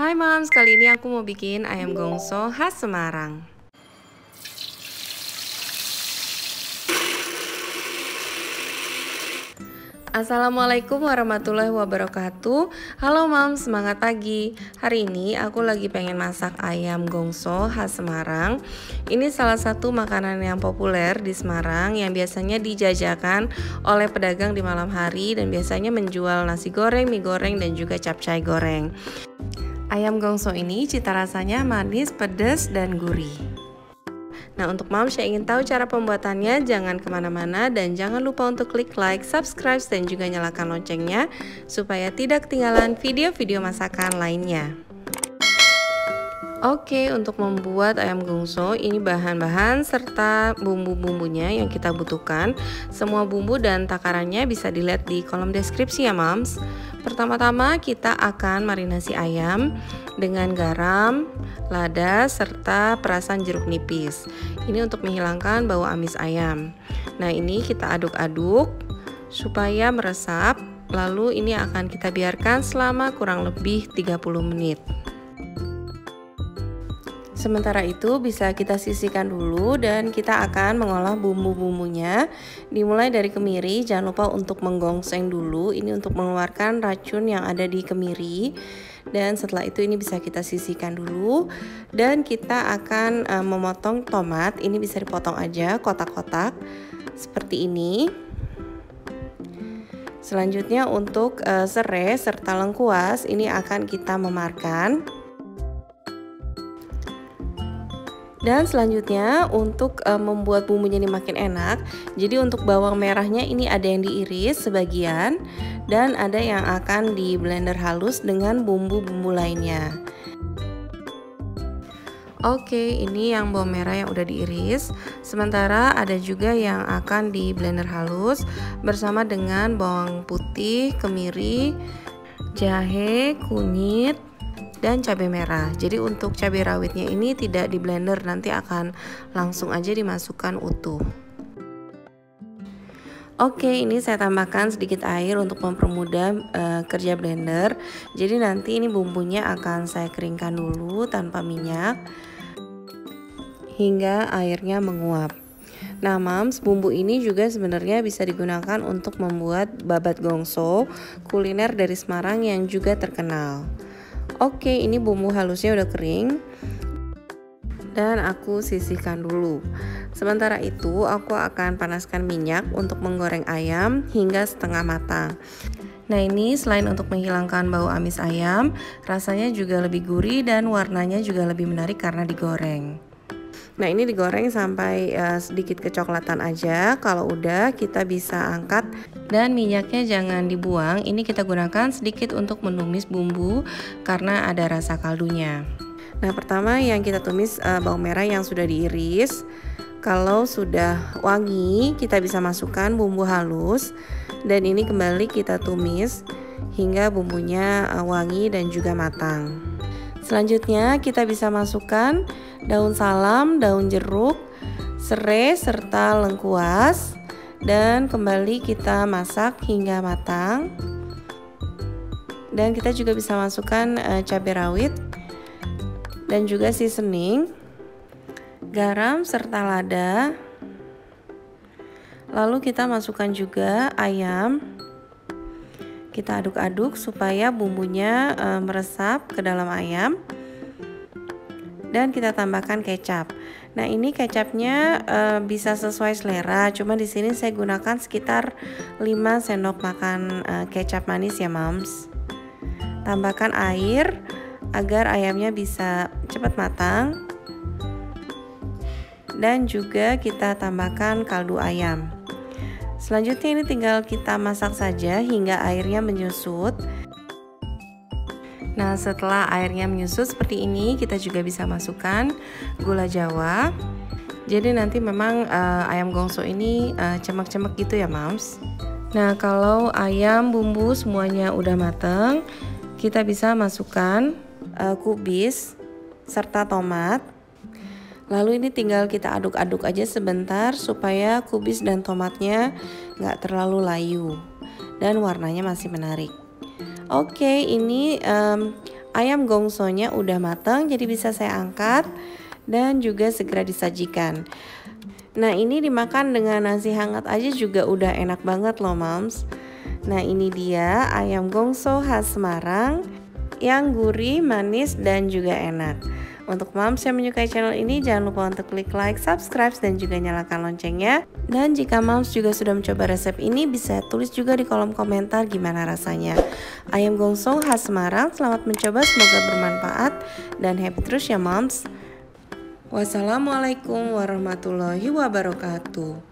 Hai Mams, kali ini aku mau bikin ayam gongso khas Semarang. Assalamualaikum warahmatullahi wabarakatuh. Halo Mams, semangat pagi. Hari ini aku lagi pengen masak ayam gongso khas Semarang. Ini salah satu makanan yang populer di Semarang yang biasanya dijajakan oleh pedagang di malam hari dan biasanya menjual nasi goreng, mie goreng, dan juga capcay goreng. Ayam gongso ini cita rasanya manis, pedas, dan gurih. Nah, untuk Moms yang ingin tahu cara pembuatannya, jangan kemana-mana dan jangan lupa untuk klik like, subscribe, dan juga nyalakan loncengnya supaya tidak ketinggalan video-video masakan lainnya. Oke, untuk membuat ayam gongso, ini bahan-bahan serta bumbu-bumbunya yang kita butuhkan. Semua bumbu dan takarannya bisa dilihat di kolom deskripsi ya Moms. Pertama-tama kita akan marinasi ayam dengan garam, lada, serta perasan jeruk nipis. Ini untuk menghilangkan bau amis ayam. Nah, ini kita aduk-aduk supaya meresap. Lalu ini akan kita biarkan selama kurang lebih 30 menit. Sementara itu bisa kita sisihkan dulu dan kita akan mengolah bumbu-bumbunya. Dimulai dari kemiri, jangan lupa untuk menggongseng dulu. Ini untuk mengeluarkan racun yang ada di kemiri. Dan setelah itu ini bisa kita sisihkan dulu. Dan kita akan memotong tomat. Ini bisa dipotong aja kotak-kotak seperti ini. Selanjutnya untuk serai serta lengkuas ini akan kita memarkan. Dan selanjutnya untuk membuat bumbunya ini makin enak, jadi untuk bawang merahnya ini ada yang diiris sebagian dan ada yang akan di blender halus dengan bumbu-bumbu lainnya. Oke, ini yang bawang merah yang udah diiris. Sementara ada juga yang akan di blender halus bersama dengan bawang putih, kemiri, jahe, kunyit, dan cabai merah. Jadi untuk cabai rawitnya ini tidak di blender, nanti akan langsung aja dimasukkan utuh. Oke, ini saya tambahkan sedikit air untuk mempermudah kerja blender. Jadi nanti ini bumbunya akan saya keringkan dulu tanpa minyak hingga airnya menguap. Nah Mams, bumbu ini juga sebenarnya bisa digunakan untuk membuat babat gongso, kuliner dari Semarang yang juga terkenal. Oke, ini bumbu halusnya udah kering dan aku sisihkan dulu. Sementara itu aku akan panaskan minyak untuk menggoreng ayam hingga setengah matang. Nah, ini selain untuk menghilangkan bau amis ayam, rasanya juga lebih gurih dan warnanya juga lebih menarik karena digoreng. Nah, ini digoreng sampai sedikit kecoklatan aja. Kalau udah kita bisa angkat dan minyaknya jangan dibuang. Ini kita gunakan sedikit untuk menumis bumbu karena ada rasa kaldunya. Nah, pertama yang kita tumis bawang merah yang sudah diiris. Kalau sudah wangi, kita bisa masukkan bumbu halus dan ini kembali kita tumis hingga bumbunya wangi dan juga matang. Selanjutnya kita bisa masukkan daun salam, daun jeruk, serai serta lengkuas dan kembali kita masak hingga matang. Dan kita juga bisa masukkan cabai rawit dan juga seasoning, garam serta lada. Lalu kita masukkan juga ayam. Kita aduk-aduk supaya bumbunya meresap ke dalam ayam. Dan kita tambahkan kecap. Nah, ini kecapnya bisa sesuai selera. Cuma di sini saya gunakan sekitar 5 sendok makan kecap manis ya, Mams. Tambahkan air agar ayamnya bisa cepat matang. Dan juga kita tambahkan kaldu ayam. Selanjutnya ini tinggal kita masak saja hingga airnya menyusut. Nah, setelah airnya menyusut seperti ini, kita juga bisa masukkan gula jawa. Jadi nanti memang ayam gongso ini cemek-cemek gitu ya, Mams. Nah, kalau ayam bumbu semuanya udah mateng, kita bisa masukkan kubis serta tomat. Lalu ini tinggal kita aduk-aduk aja sebentar supaya kubis dan tomatnya nggak terlalu layu dan warnanya masih menarik. Oke, ini ayam gongsonya udah matang, jadi bisa saya angkat dan juga segera disajikan. Nah, ini dimakan dengan nasi hangat aja juga udah enak banget loh moms. Nah, ini dia ayam gongso khas Semarang yang gurih, manis, dan juga enak. Untuk moms yang menyukai channel ini, jangan lupa untuk klik like, subscribe, dan juga nyalakan loncengnya. Dan jika moms juga sudah mencoba resep ini, bisa tulis juga di kolom komentar gimana rasanya. Ayam gongso khas Semarang, selamat mencoba, semoga bermanfaat, dan happy terus ya moms. Wassalamualaikum warahmatullahi wabarakatuh.